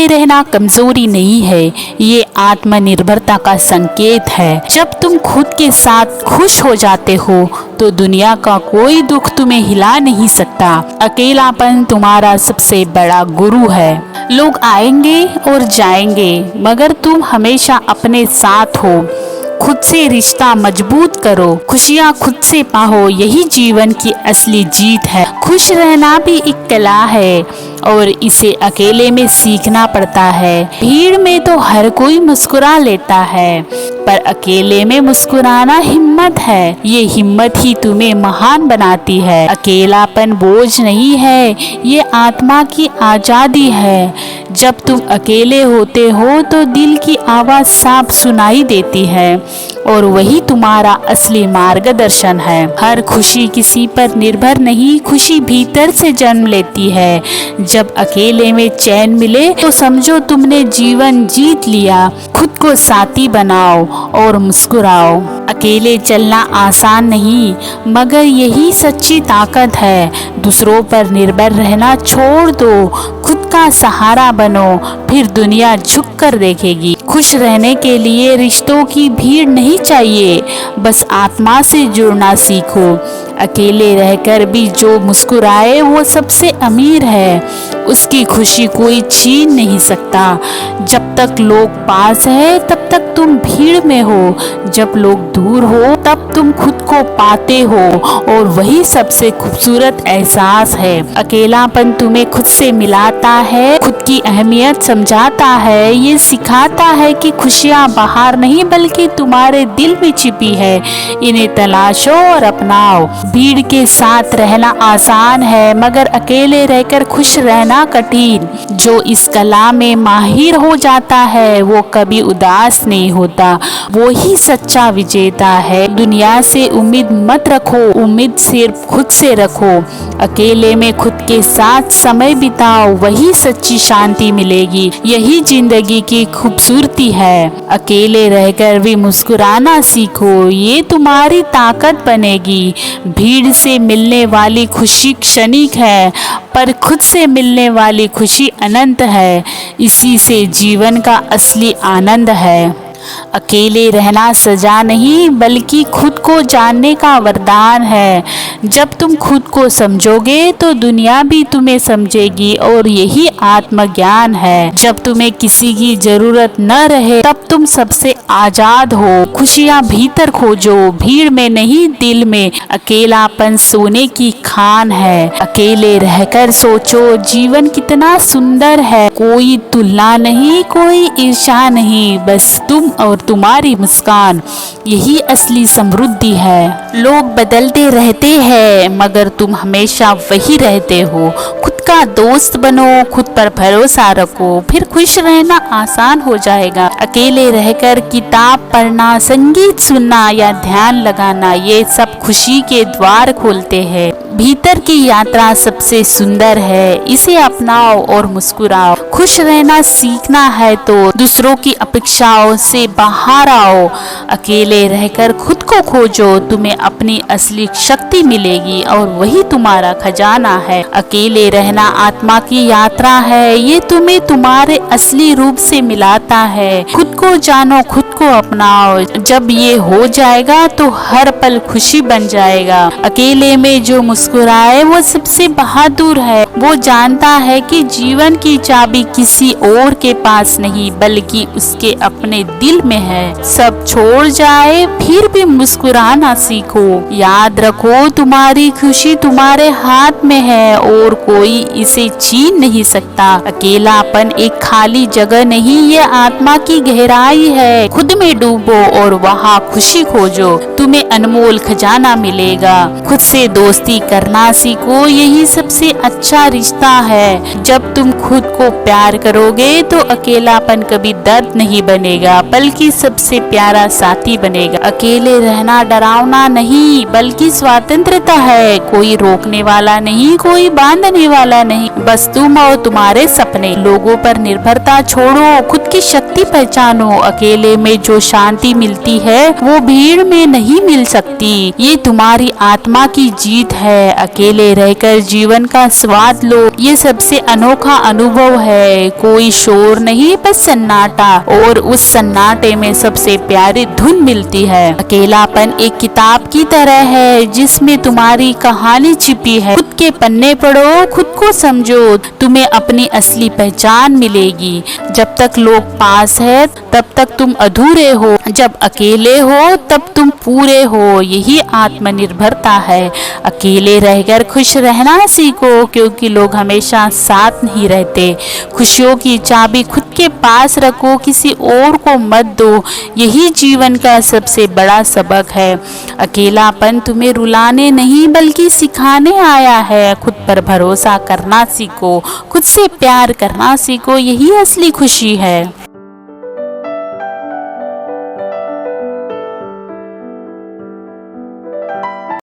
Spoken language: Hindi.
अकेले रहना कमजोरी नहीं है, ये आत्मनिर्भरता का संकेत है। जब तुम खुद के साथ खुश हो जाते हो तो दुनिया का कोई दुख तुम्हें हिला नहीं सकता। अकेलापन तुम्हारा सबसे बड़ा गुरु है। लोग आएंगे और जाएंगे मगर तुम हमेशा अपने साथ हो। खुद से रिश्ता मजबूत करो, खुशियाँ खुद से पाओ, यही जीवन की असली जीत है। खुश रहना भी एक कला है और इसे अकेले में सीखना पड़ता है। भीड़ में तो हर कोई मुस्कुरा लेता है पर अकेले में मुस्कुराना हिम्मत है। ये हिम्मत ही तुम्हें महान बनाती है। अकेलापन बोझ नहीं है, ये आत्मा की आज़ादी है। जब तुम अकेले होते हो तो दिल की आवाज़ साफ सुनाई देती है और वही तुम्हारा असली मार्गदर्शन है। हर खुशी किसी पर निर्भर नहीं, खुशी भीतर से जन्म लेती है। जब अकेले में चैन मिले तो समझो तुमने जीवन जीत लिया। खुद को साथी बनाओ और मुस्कुराओ। अकेले चलना आसान नहीं मगर यही सच्ची ताकत है। दूसरों पर निर्भर रहना छोड़ दो, खुद का सहारा बनो, फिर दुनिया झुक कर देखेगी। खुश रहने के लिए रिश्तों की भीड़ नहीं चाहिए, बस आत्मा से जुड़ना सीखो। अकेले रहकर भी जो मुस्कुराए वो सबसे अमीर है। उसकी खुशी कोई छीन नहीं सकता। जब तक लोग पास है तब तक तुम भीड़ में हो, जब लोग दूर हो तब तुम खुद को पाते हो और वही सबसे खूबसूरत एहसास है। अकेलापन तुम्हें खुद से मिलाता है, खुद की अहमियत समझाता है। ये सिखाता है कि खुशियाँ बाहर नहीं बल्कि तुम्हारे दिल में छिपी है। इन्हें तलाशो और अपनाओ। भीड़ के साथ रहना आसान है मगर अकेले रहकर खुश रहना कठिन। जो इस कला में माहिर हो जाता है वो कभी उदास नहीं होता, वो ही सच्चा विजेता है। दुनिया से उम्मीद मत रखो, उम्मीद सिर्फ खुद से रखो। अकेले में खुद के साथ समय बिताओ, वही सच्ची शांति मिलेगी। यही जिंदगी की खूबसूरती है। अकेले रहकर भी मुस्कुराना सीखो, ये तुम्हारी ताकत बनेगी। भीड़ से मिलने वाली खुशी क्षणिक है पर खुद से मिलने वाली खुशी अनंत है। इसी से जीवन का असली आनंद है। अकेले रहना सजा नहीं बल्कि खुद को जानने का वरदान है। जब तुम खुद को समझोगे तो दुनिया भी तुम्हें समझेगी और यही आत्मज्ञान है। जब तुम्हें किसी की जरूरत न रहे तब तुम सबसे आजाद हो। खुशियाँ भीतर खोजो, भीड़ में नहीं दिल में। अकेलापन सोने की खान है। अकेले रहकर सोचो जीवन कितना सुंदर है। कोई तुलना नहीं, कोई ईर्ष्या नहीं, बस तुम और तुम्हारी मुस्कान, यही असली समृद्धि है। लोग बदलते रहते हैं मगर तुम हमेशा वही रहते हो। खुद का दोस्त बनो, खुद पर भरोसा रखो, फिर खुश रहना आसान हो जाएगा। अकेले रहकर किताब पढ़ना, संगीत सुनना या ध्यान लगाना, ये सब खुशी के द्वार खोलते हैं। भीतर की यात्रा सबसे सुंदर है, इसे अपनाओ और मुस्कुराओ। खुश रहना सीखना है तो दूसरों की अपेक्षाओं से बाहर आओ। अकेले रहकर खुद को खोजो, तुम्हें अपनी असली शक्ति मिलेगी और वही तुम्हारा खजाना है। अकेले रहना आत्मा की यात्रा है, ये तुम्हें तुम्हारे असली रूप से मिलाता है। खुद को जानो, खुद को अपनाओ। जब ये हो जाएगा तो हर पल खुशी बन जाएगा। अकेले में जो मुस्कुराए वो सबसे बहादुर है। वो जानता है कि जीवन की चाबी किसी और के पास नहीं बल्कि उसके अपने दिल में है। सब छोड़ जाए फिर भी मुस्कुराना सीखो। याद रखो तुम्हारी खुशी तुम्हारे हाथ में है और कोई इसे छीन नहीं सकता। अकेलापन एक खाली जगह नहीं, ये आत्मा की गहराई है। खुद में डूबो और वहाँ खुशी खोजो, तुम्हें अनमोल खजाना मिलेगा। खुद से दोस्ती करना सीखो, यही सबसे अच्छा रिश्ता है। जब तुम खुद को प्यार करोगे तो अकेलापन कभी दर्द नहीं बनेगा बल्कि सबसे प्यारा साथी बनेगा। अकेले रहना डरावना नहीं बल्कि स्वतंत्रता है। कोई रोकने वाला नहीं, कोई बांधने वाला नहीं, बस तुम और तुम्हारे सपने। लोगों पर निर्भरता छोड़ो, खुद की शक्ति पहचानो। अकेले में जो शांति मिलती है वो भीड़ में नहीं नहीं मिल सकती। ये तुम्हारी आत्मा की जीत है। अकेले रहकर जीवन का स्वाद लो, ये सबसे अनोखा अनुभव है। कोई शोर नहीं, बस सन्नाटा, और उस सन्नाटे में सबसे प्यारी धुन मिलती है। अकेलापन एक किताब की तरह है जिसमें तुम्हारी कहानी छिपी है। खुद के पन्ने पढ़ो, खुद को समझो, तुम्हें अपनी असली पहचान मिलेगी। जब तक लोग पास है तब तक तुम अधूरे हो, जब अकेले हो तब तुम पूरे हो। यही आत्मनिर्भरता है। अकेले रहकर खुश रहना सीखो, क्योंकि लोग हमेशा साथ नहीं रहते। खुशियों की चाबी खुद के पास रखो, किसी और को मत दो। यही जीवन का सबसे बड़ा सबक है। अकेलापन तुम्हें रुलाने नहीं बल्कि सिखाने आया है। खुद पर भरोसा करना सीखो, खुद से प्यार करना सीखो, यही असली खुशी है।